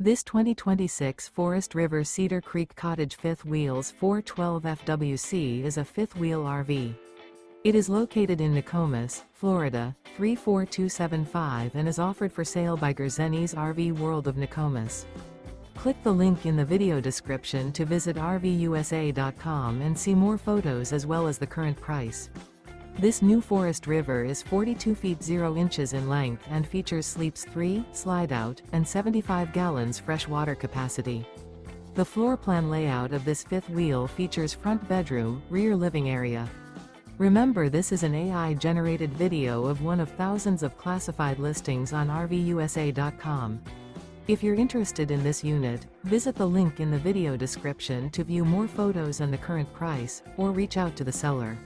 This 2026 Forest River Cedar Creek Cottage fifth wheels 412 FWC is a fifth-wheel RV. It is located in Nokomis, Florida, 34275 and is offered for sale by Gerzeny's RV World of Nokomis. Click the link in the video description to visit RVUSA.com and see more photos as well as the current price. This new Forest River is 42 feet 0 inches in length and features sleeps 3, Slideout, and 75 gallons fresh water capacity. The floor plan layout of this fifth wheel features front bedroom, rear living area. Remember, this is an AI-generated video of one of thousands of classified listings on RVUSA.com. If you're interested in this unit, visit the link in the video description to view more photos and the current price, or reach out to the seller.